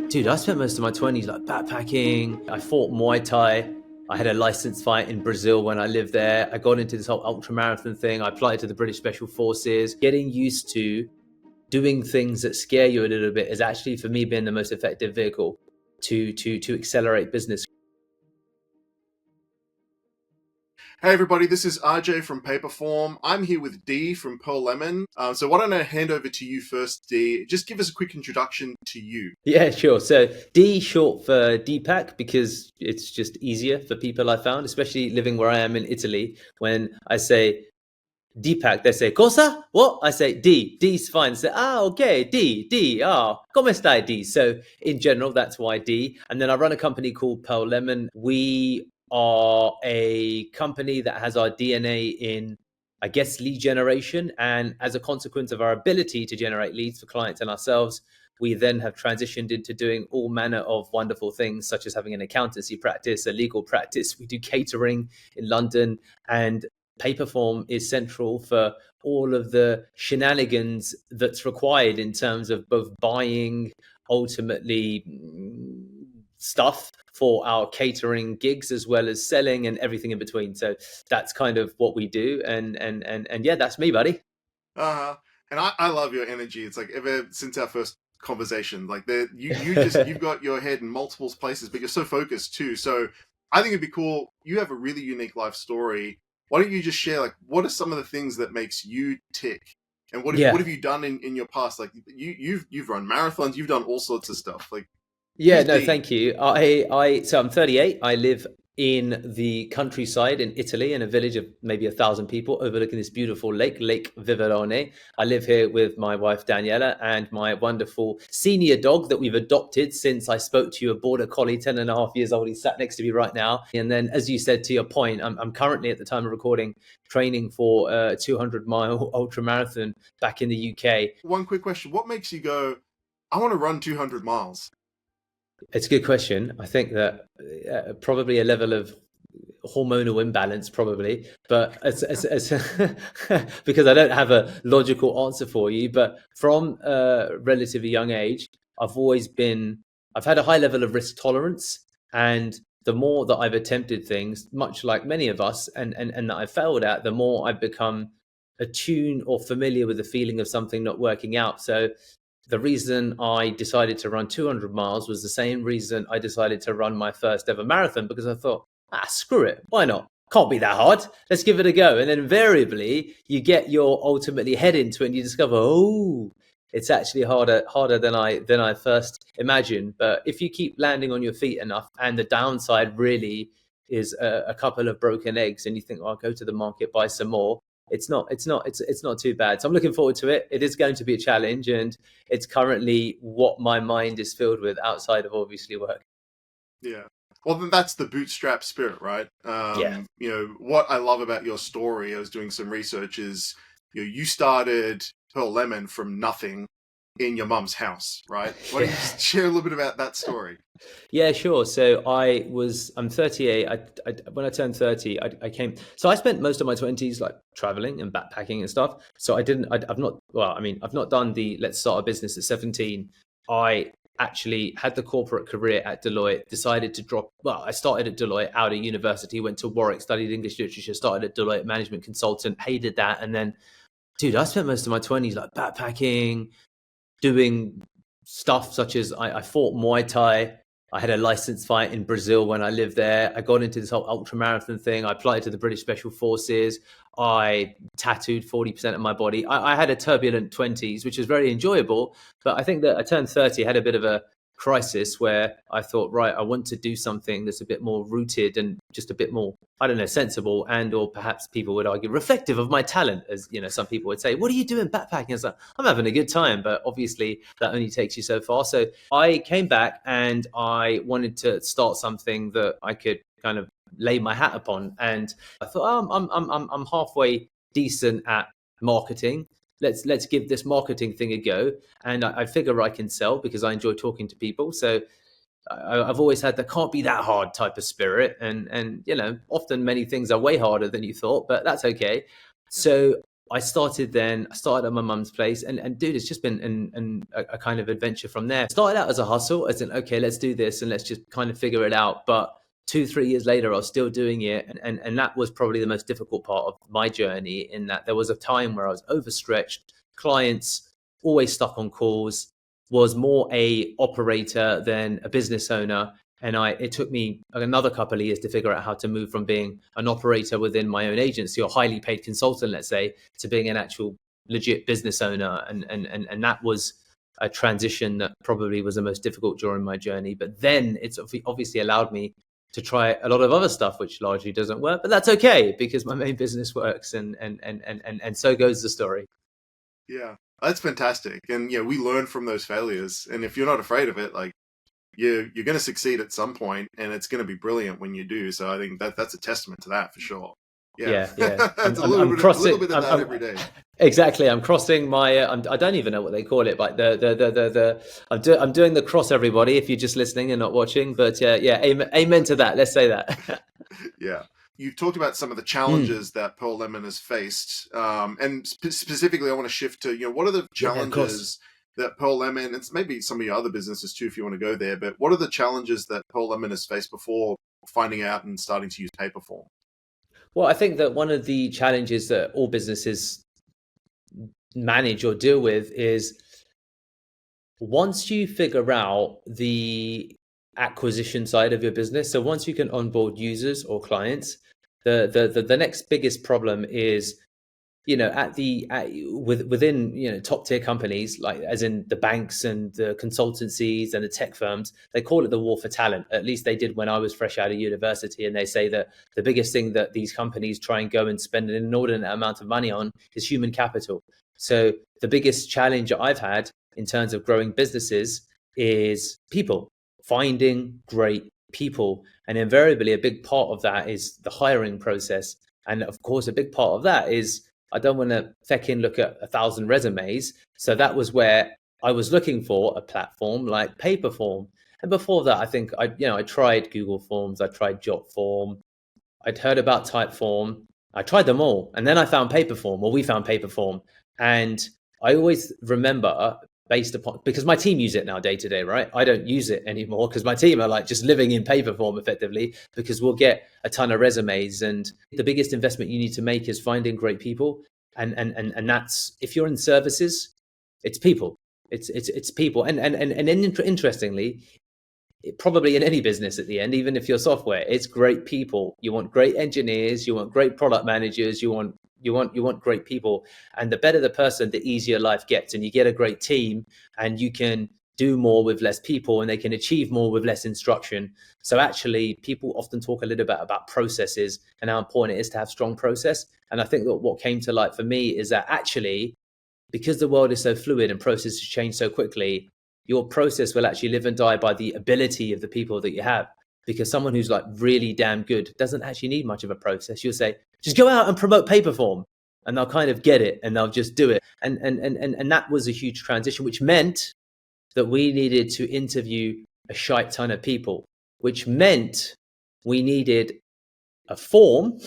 Dude, I spent most of my 20s like backpacking. I fought Muay Thai. I had a licensed fight in Brazil when I lived there. I got into this whole ultra marathon thing. I applied to the British Special Forces. Getting used to doing things that scare you a little bit is actually, for me, been the most effective vehicle to accelerate business. Hey everybody, this is RJ from Paperform. I'm here with Dee from Pearl Lemon. So why don't I hand over to you first, Dee? Just give us a quick introduction to you. Yeah, sure. So D short for Deepak because it's just easier for people, I found, especially living where I am in Italy. When I say Deepak, they say, Cosa? What? I say D. D's fine. They say, okay, D. Come stai, D? So in general, that's why D. And then I run a company called Pearl Lemon. We are a company that has our DNA in, I guess, lead generation. And as a consequence of our ability to generate leads for clients and ourselves, we then have transitioned into doing all manner of wonderful things, such as having an accountancy practice, a legal practice. We do catering in London, and Paperform is central for all of the shenanigans that's required in terms of both buying, ultimately, stuff for our catering gigs, as well as selling and everything in between. So that's kind of what we do. And yeah, that's me, buddy. And I love your energy. It's like ever since our first conversation, like you've got your head in multiple places, but you're so focused too. So I think it'd be cool. You have a really unique life story. Why don't you just share, like, what are some of the things that makes you tick? And what have you done in your past? Like you've run marathons, you've done all sorts of stuff. Like, yeah, no, thank you. So I'm 38. I live in the countryside in Italy, in a village of maybe 1,000 people overlooking this beautiful Lake Viverone. I live here with my wife, Daniela, and my wonderful senior dog that we've adopted since I spoke to you, a border collie, 10 and a half years old. He's sat next to me right now. And then, as you said, to your point, I'm currently, at the time of recording, training for a 200-mile ultra marathon back in the UK. One quick question. What makes you go, I want to run 200 miles? It's a good question. I think that probably a level of hormonal imbalance, probably, but as because I don't have a logical answer for you. But from a relatively young age, I've had a high level of risk tolerance, and the more that I've attempted things, much like many of us, and that I've failed at, the more I've become attuned or familiar with the feeling of something not working out. So the reason I decided to run 200 miles was the same reason I decided to run my first ever marathon, because I thought, screw it. Why not? Can't be that hard. Let's give it a go. And then invariably you get your ultimately head into it and you discover, it's actually harder than I first imagined. But if you keep landing on your feet enough, and the downside really is a couple of broken eggs, and you think, I'll go to the market, buy some more. It's not too bad. So I'm looking forward to it. It is going to be a challenge, and it's currently what my mind is filled with outside of obviously work. Yeah. Well, then that's the bootstrap spirit, right? Yeah. You know, what I love about your story, I was doing some research, is you started Pearl Lemon from nothing in your mum's house, right? Why don't you just share a little bit about that story? Yeah, sure. So I'm 38. When I turned 30, so I spent most of my 20s like traveling and backpacking and stuff. So I've not done the let's start a business at 17. I actually had the corporate career at Deloitte, I started at Deloitte out of university, went to Warwick, studied English literature, started at Deloitte, management consultant, hated that. And then, dude, I spent most of my 20s like backpacking, doing stuff such as I fought Muay Thai. I had a licensed fight in Brazil when I lived there. I got into this whole ultra marathon thing. I applied to the British Special Forces. I tattooed 40% of my body. I had a turbulent 20s, which was very enjoyable. But I think that I turned 30, had a bit of a crisis where I thought, right, I want to do something that's a bit more rooted and just a bit more, I don't know, sensible, and or perhaps people would argue reflective of my talent. As you know, some people would say, what are you doing backpacking? It's like, I'm having a good time, but obviously that only takes you so far. So I came back and I wanted to start something that I could kind of lay my hat upon, and I thought, I'm halfway decent at marketing. Let's give this marketing thing a go. And I figure I can sell because I enjoy talking to people. So I've always had the can't be that hard type of spirit. And often many things are way harder than you thought, but that's okay. So I started at my mum's place, and dude, it's just been a kind of adventure from there. Started out as a hustle, as in, okay, let's do this and let's just kind of figure it out. But 2-3 years later, I was still doing it. And that was probably the most difficult part of my journey, in that there was a time where I was overstretched, clients always stuck on calls, was more a operator than a business owner. And it took me another couple of years to figure out how to move from being an operator within my own agency or highly paid consultant, let's say, to being an actual legit business owner. And that was a transition that probably was the most difficult during my journey. But then it's obviously allowed me to try a lot of other stuff, which largely doesn't work. But that's okay, because my main business works, and so goes the story. Yeah, that's fantastic. And we learn from those failures. And if you're not afraid of it, like, you're going to succeed at some point, and it's going to be brilliant when you do. So I think that's a testament to that for sure. Yeah. It's a little bit of that every day. Exactly. I'm crossing my, I don't even know what they call it, but I'm doing the cross, everybody, if you're just listening and not watching. But amen to that. Let's say that. Yeah. You talked about some of the challenges that Pearl Lemon has faced. And specifically, I want to shift to, what are the challenges that Pearl Lemon, and maybe some of your other businesses too, if you want to go there, but what are the challenges that Pearl Lemon has faced before finding out and starting to use Paperform? Well, I think that one of the challenges that all businesses manage or deal with is, once you figure out the acquisition side of your business, so once you can onboard users or clients, the next biggest problem is, within top tier companies, like as in the banks and the consultancies and the tech firms, they call it the war for talent. At least they did when I was fresh out of university. And they say that the biggest thing that these companies try and go and spend an inordinate amount of money on is human capital. So the biggest challenge I've had in terms of growing businesses is people, finding great people. And invariably, a big part of that is the hiring process. And of course, a big part of that is, I don't want to feckin' look at 1,000 resumes. So that was where I was looking for a platform like Paperform. And before that, I think I tried Google Forms, I tried Jotform, I'd heard about Typeform, I tried them all. And then I found Paperform, or we found Paperform. And I always remember, based upon, because my team use it now day to day, right? I don't use it anymore because my team are like just living in Paperform effectively, because we'll get a ton of resumes. And the biggest investment you need to make is finding great people. And that's, if you're in services, it's people. It's people. And interestingly, probably in any business at the end, even if you're software, it's great people. You want great engineers, you want great product managers, you want great people. And the better the person, the easier life gets. And you get a great team, and you can do more with less people, and they can achieve more with less instruction. So actually, people often talk a little bit about processes and how important it is to have strong process. And I think that what came to light for me is that actually, because the world is so fluid and processes change so quickly, your process will actually live and die by the ability of the people that you have. Because someone who's like really damn good doesn't actually need much of a process. You'll say, just go out and promote Paperform, and they'll kind of get it and they'll just do it. And that was a huge transition, which meant that we needed to interview a shite ton of people, which meant we needed a form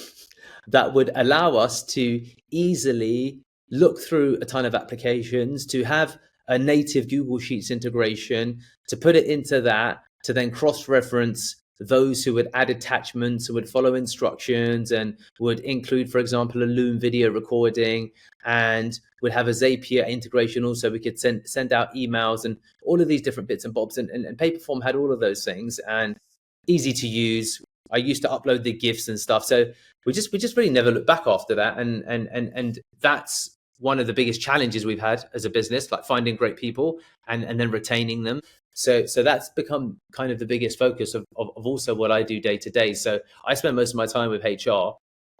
that would allow us to easily look through a ton of applications, to have a native Google Sheets integration, to put it into that, to then cross-reference those who would add attachments, who would follow instructions, and would include, for example, a Loom video recording, and would have a Zapier integration also. We could send out emails and all of these different bits and bobs. And Paperform had all of those things, and easy to use. I used to upload the GIFs and stuff. So we just really never looked back after that. And that's one of the biggest challenges we've had as a business, like finding great people and then retaining them. So that's become kind of the biggest focus of also what I do day to day. So I spend most of my time with HR,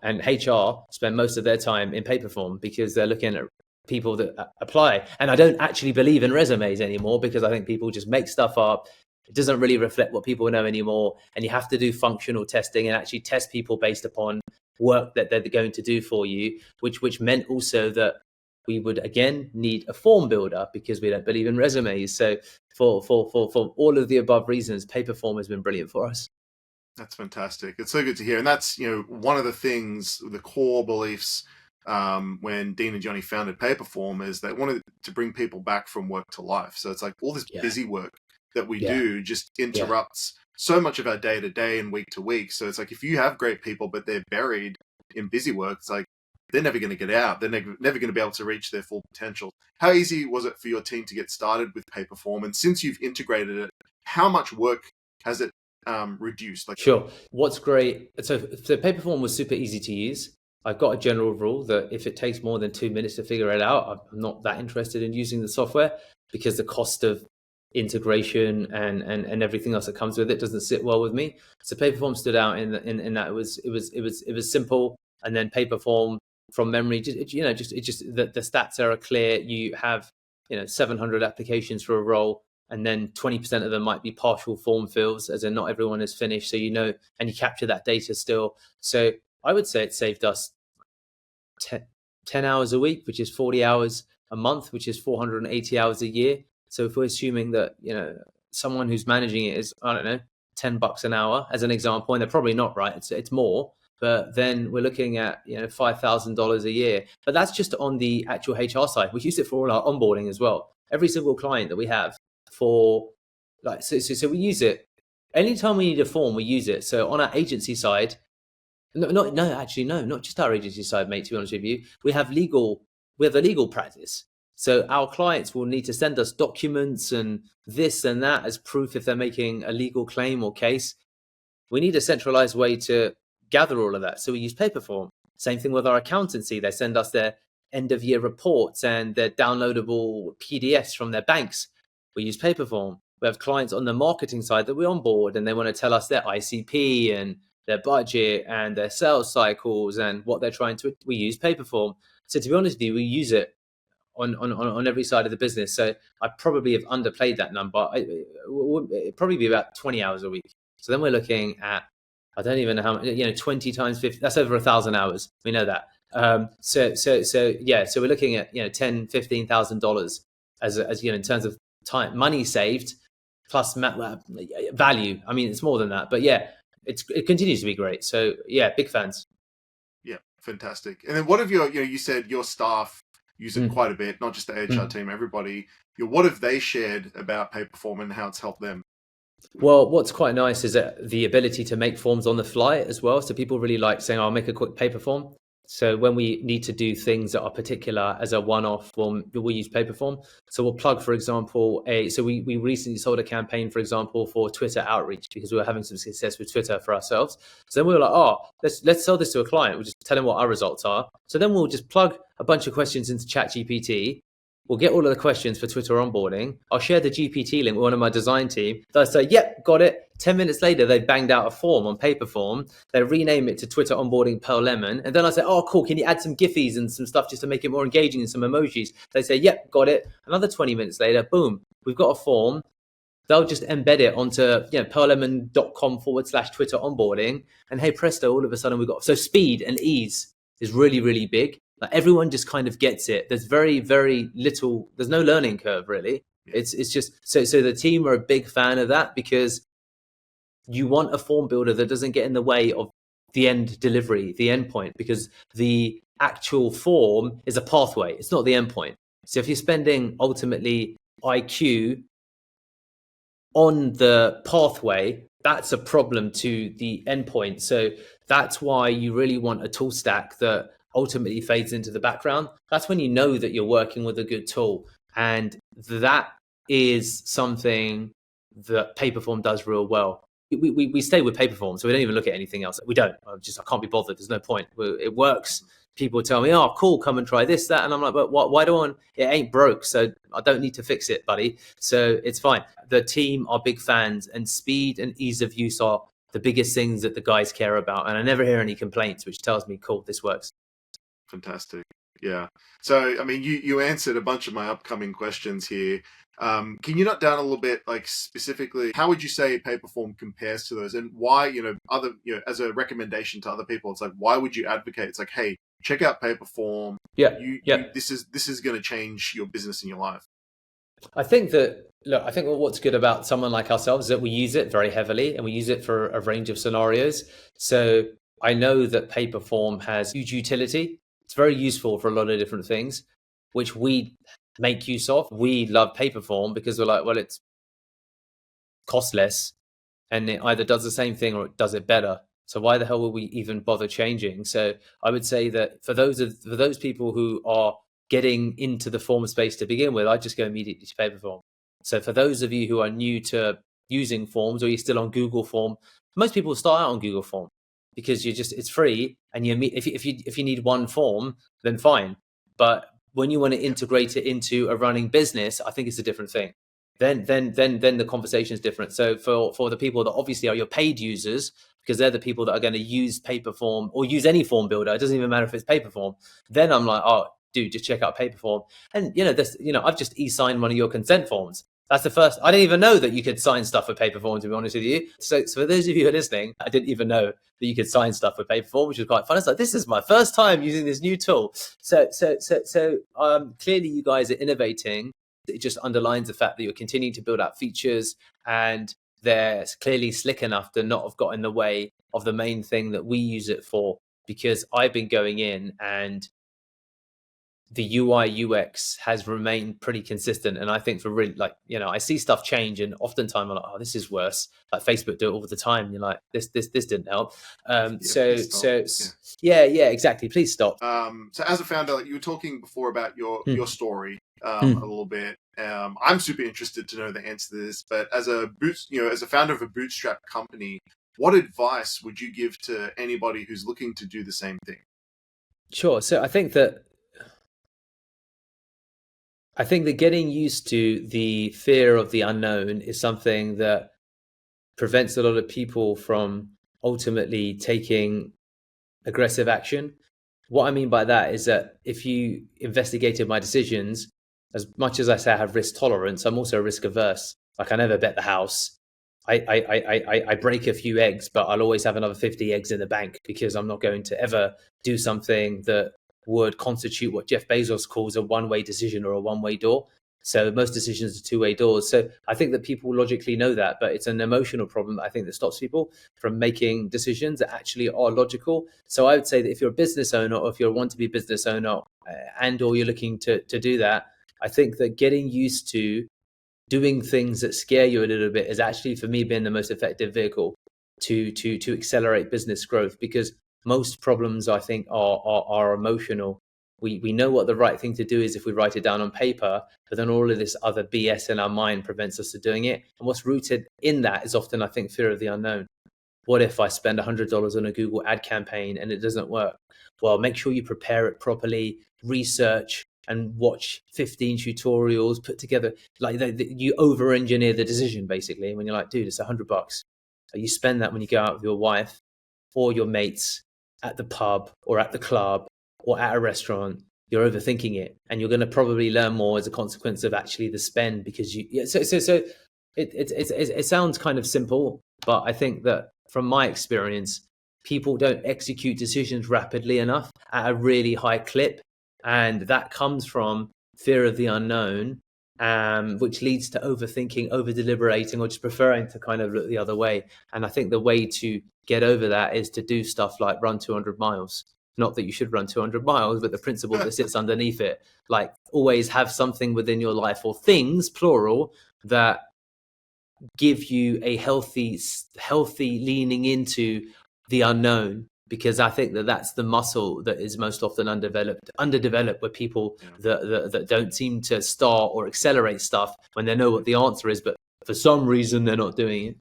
and HR spend most of their time in Paperform, because they're looking at people that apply. And I don't actually believe in resumes anymore, because I think people just make stuff up. It doesn't really reflect what people know anymore. And you have to do functional testing and actually test people based upon work that they're going to do for you, which meant also that we would again need a form builder, because we don't believe in resumes. So for all of the above reasons, Paperform has been brilliant for us. That's fantastic. It's so good to hear. And that's, one of the things, the core beliefs when Dean and Johnny founded Paperform is they wanted to bring people back from work to life. So it's like all this busy work that we do just interrupts so much of our day to day and week to week. So it's like if you have great people, but they're buried in busy work, it's like they're never going to get out. They're never going to be able to reach their full potential. How easy was it for your team to get started with Paperform? And since you've integrated it, how much work has it reduced? Sure. What's great, so Paperform was super easy to use. I've got a general rule that if it takes more than 2 minutes to figure it out, I'm not that interested in using the software, because the cost of integration and everything else that comes with it doesn't sit well with me. So Paperform stood out in that it was simple, and then Paperform from memory, the stats are clear. You have 700 applications for a role, and then 20% of them might be partial form fills, as in not everyone is finished. So and you capture that data still. So I would say it saved us 10 hours a week, which is 40 hours a month, which is 480 hours a year. So if we're assuming that someone who's managing it is, I don't know, $10 an hour as an example, and they're probably not, right? It's more. But then we're looking at $5,000 a year. But that's just on the actual HR side. We use it for all our onboarding as well. Every single client that we have so we use it anytime we need a form. We use it. So on our agency side, not just our agency side, mate. To be honest with you, we have the legal practice. So our clients will need to send us documents and this and that as proof if they're making a legal claim or case. We need a centralized way to gather all of that. So we use Paperform. Same thing with our accountancy. They send us their end of year reports and their downloadable PDFs from their banks. We use Paperform. We have clients on the marketing side that we onboard, and they want to tell us their ICP and their budget and their sales cycles and what they're trying to. We use Paperform. So to be honest with you, we use it on every side of the business. So I probably have underplayed that number. It'd probably be about 20 hours a week. So then we're looking at, I don't even know how much, 20 times 50, that's over 1,000 hours. We know that. So we're looking at, $10,000, $15,000 as in terms of time, money saved plus value. I mean, it's more than that, but it continues to be great. So big fans. Yeah, fantastic. And then what have you said your staff use it quite a bit, not just the HR team, everybody. What have they shared about Paperform and how it's helped them? Well, what's quite nice is that the ability to make forms on the fly as well. So people really like saying, I'll make a quick paper form. So when we need to do things that are particular as a one-off, we'll use Paperform. So we'll plug, for example, we recently sold a campaign, for example, for Twitter outreach, because we were having some success with Twitter for ourselves. So then we were like, let's sell this to a client. We'll just tell them what our results are. So then we'll just plug a bunch of questions into ChatGPT. We'll get all of the questions for Twitter onboarding. I'll share the GPT link with one of my design team. They'll say, yep, got it. 10 minutes later, they banged out a form on Paperform. They rename it to Twitter onboarding Pearl Lemon. And then I say, oh, cool. Can you add some Giphies and some stuff just to make it more engaging and some emojis? They say, yep, got it. Another 20 minutes later, boom, we've got a form. They'll just embed it onto pearllemon.com/Twitter onboarding. And hey, presto, all of a sudden we've got, so speed and ease is really, really big. Like everyone just kind of gets it. There's very, very little, there's no learning curve really. It's just, so the team are a big fan of that, because you want a form builder that doesn't get in the way of the end delivery, the end point, because the actual form is a pathway. It's not the end point. So if you're spending ultimately IQ on the pathway, that's a problem to the endpoint. So that's why you really want a tool stack that ultimately fades into the background. That's when you know that you're working with a good tool. And that is something that Paperform does real well. We stay with Paperform, so we don't even look at anything else. We don't. I can't be bothered. There's no point. It works. People tell me, oh, cool, come and try this, that. And I'm like, but why do I want, it ain't broke, so I don't need to fix it, buddy. So it's fine. The team are big fans, and speed and ease of use are the biggest things that the guys care about. And I never hear any complaints, which tells me, cool, this works. Fantastic. Yeah. So, I mean, you answered a bunch of my upcoming questions here. Can you nut down a little bit, like specifically, how would you say Paperform compares to those, and why, as a recommendation to other people, it's like, why would you advocate? It's like, hey, check out Paperform. This is going to change your business and your life. I think what's good about someone like ourselves is that we use it very heavily, and we use it for a range of scenarios. So I know that Paperform has huge utility It's very useful for a lot of different things, which we make use of. We love Paperform because we're like, well, it's cost less and it either does the same thing or it does it better. So why the hell will we even bother changing? So I would say that for those people who are getting into the form space to begin with, I just go immediately to Paperform. So for those of you who are new to using forms or you're still on Google Form, most people start out on Google Form because it's free, and if you need one form, then fine. But when you want to integrate it into a running business, I think it's a different thing. Then the conversation is different. So for the people that obviously are your paid users, because they're the people that are going to use Paperform or use any form builder, it doesn't even matter if it's Paperform, then I'm like, oh, dude, just check out Paperform. And I've just e-signed one of your consent forms. That's the first. I didn't even know that you could sign stuff with Paperform, to be honest with you. So for those of you who are listening, I didn't even know that you could sign stuff with Paperform, which was quite fun. It's like, this is my first time using this new tool. So clearly you guys are innovating. It just underlines the fact that you're continuing to build out features, and they're clearly slick enough to not have got in the way of the main thing that we use it for. Because I've been going in and the UI UX has remained pretty consistent. And I think for really, I see stuff change, and oftentimes I'm like, oh, this is worse. Like Facebook do it all the time. You're like, this didn't help. Yeah, exactly. Please stop. So as a founder, like you were talking before about your story a little bit. I'm super interested to know the answer to this, but as a founder of a bootstrap company, what advice would you give to anybody who's looking to do the same thing? Sure. So I think that getting used to the fear of the unknown is something that prevents a lot of people from ultimately taking aggressive action. What I mean by that is that if you investigated my decisions, as much as I say I have risk tolerance, I'm also risk averse. Like, I never bet the house. I break a few eggs, but I'll always have another 50 eggs in the bank, because I'm not going to ever do something that would constitute what Jeff Bezos calls a one-way decision or a one-way door. So most decisions are two-way doors. So I think that people logically know that, but it's an emotional problem, I think, that stops people from making decisions that actually are logical. So I would say that if you're a business owner, or if you want to be a business owner, and or you're looking to do that, I think that getting used to doing things that scare you a little bit is actually, for me, been the most effective vehicle to accelerate business growth, because most problems, I think, are emotional. We know what the right thing to do is if we write it down on paper, but then all of this other BS in our mind prevents us from doing it. And what's rooted in that is often, I think, fear of the unknown. What if I spend $100 on a Google ad campaign and it doesn't work? Well, make sure you prepare it properly, research, and watch 15 tutorials put together. Like, you over-engineer the decision, basically. When you're like, dude, it's $100. You spend that when you go out with your wife or your mates at the pub or at the club or at a restaurant. You're overthinking it, and you're going to probably learn more as a consequence of actually the spend, because it sounds kind of simple, but I think that from my experience, people don't execute decisions rapidly enough at a really high clip, and that comes from fear of the unknown, which leads to overthinking, over deliberating, or just preferring to kind of look the other way. And I think the way to get over that is to do stuff like run 200 miles. Not that you should run 200 miles, but the principle that sits underneath it. Like, always have something within your life, or things, plural, that give you a healthy leaning into the unknown, because I think that that's the muscle that is most often underdeveloped, where people that don't seem to start or accelerate stuff when they know what the answer is, but for some reason they're not doing it.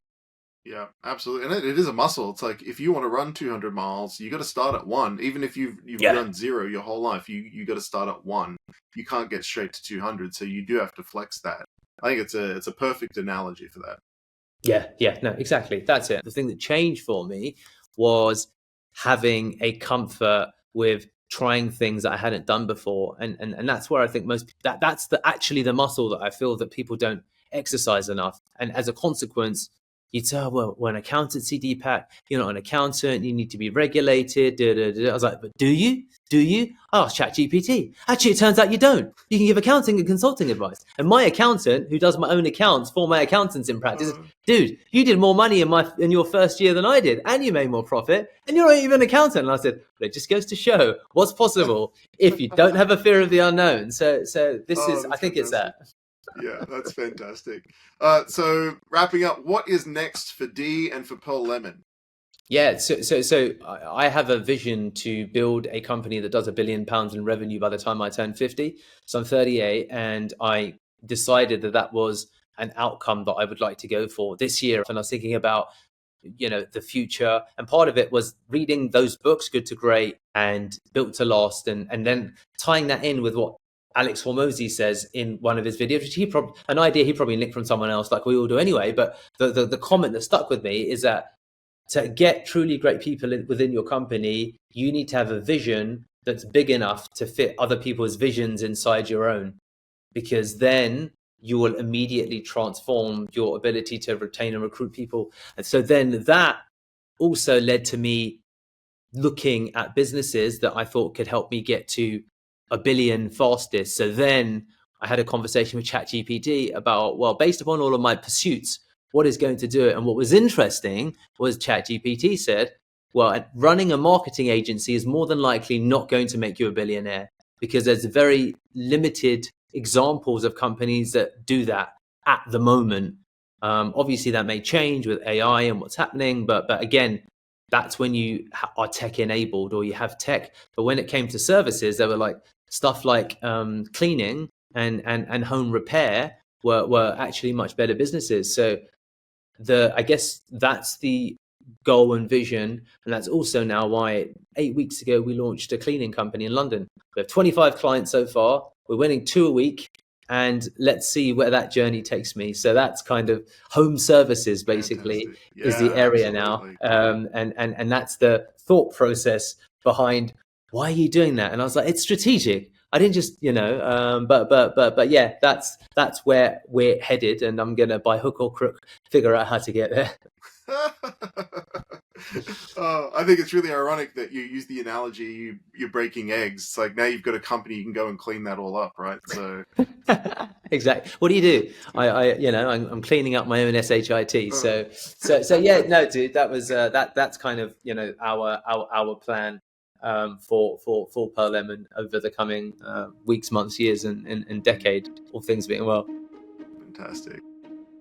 Yeah, absolutely. And it is a muscle. It's like, if you want to run 200 miles, you got to start at 1. Even if you've run 0 your whole life, you got to start at 1. You can't get straight to 200, so you do have to flex that. I think it's a perfect analogy for that. Yeah, no, exactly. That's it. The thing that changed for me was having a comfort with trying things that I hadn't done before, and that's where I think that's actually the muscle that I feel that people don't exercise enough, and as a consequence, You'd say, oh, well, we're an accountancy, Deepak. You're not an accountant. You need to be regulated. Da, da, da. I was like, but do you? Do you? Oh, ChatGPT. Actually, it turns out you don't. You can give accounting and consulting advice. And my accountant, who does my own accounts for my accountants in practice, dude, you did more money in your first year than I did, and you made more profit, and you're not even an accountant. And I said, well, it just goes to show what's possible if you don't have a fear of the unknown. So this is, I think, fantastic. It's that. Yeah, that's fantastic. So wrapping up, what is next for Dee and for Pearl Lemon? Yeah, so I have a vision to build a company that does £1 billion in revenue by the time I turn 50. So I'm 38, and I decided that was an outcome that I would like to go for this year. And I was thinking about, the future, and part of it was reading those books, Good to Great and Built to Last, and then tying that in with what Alex Hormozy says in one of his videos, which an idea he probably nicked from someone else, like we all do anyway. But the comment that stuck with me is that to get truly great people within your company, you need to have a vision that's big enough to fit other people's visions inside your own, because then you will immediately transform your ability to retain and recruit people. And so then that also led to me looking at businesses that I thought could help me get to $1 billion fastest. So then I had a conversation with ChatGPT about, well, based upon all of my pursuits, what is going to do it? And what was interesting was ChatGPT said, well, running a marketing agency is more than likely not going to make you a billionaire, because there's very limited examples of companies that do that at the moment. Obviously, that may change with AI and what's happening. But again, that's when you are tech enabled or you have tech. But when it came to services, there were like stuff like cleaning and home repair were actually much better businesses. So I guess that's the goal and vision. And that's also now why 8 weeks ago, we launched a cleaning company in London. We have 25 clients so far. We're winning 2 a week. And let's see where that journey takes me. So that's kind of home services, basically, is the area absolutely. Now. And that's the thought process behind, why are you doing that? And I was like, it's strategic. I didn't just, but yeah, that's where we're headed. And I'm going to, by hook or crook, figure out how to get there. I think it's really ironic that you use the analogy you're breaking eggs. It's like now you've got a company, you can go and clean that all up, right? So exactly. What do you do? I'm cleaning up my own shit. So yeah, no, dude, that was that's kind of our plan for Pearl Lemon over the coming weeks, months, years, and decade, all things being well. Fantastic.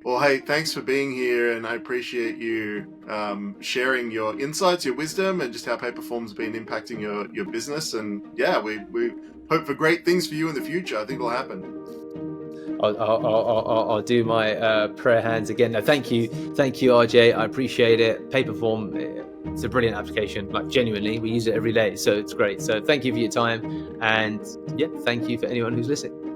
Well, hey, thanks for being here, and I appreciate you sharing your insights, your wisdom, and just how Paperform's been impacting your business. And yeah, we hope for great things for you in the future. I think it'll happen. I'll do my prayer hands again. No, thank you, RJ. I appreciate it. Paperform, it's a brilliant application. Like, genuinely, we use it every day, so it's great. So thank you for your time, and yeah, thank you for anyone who's listening.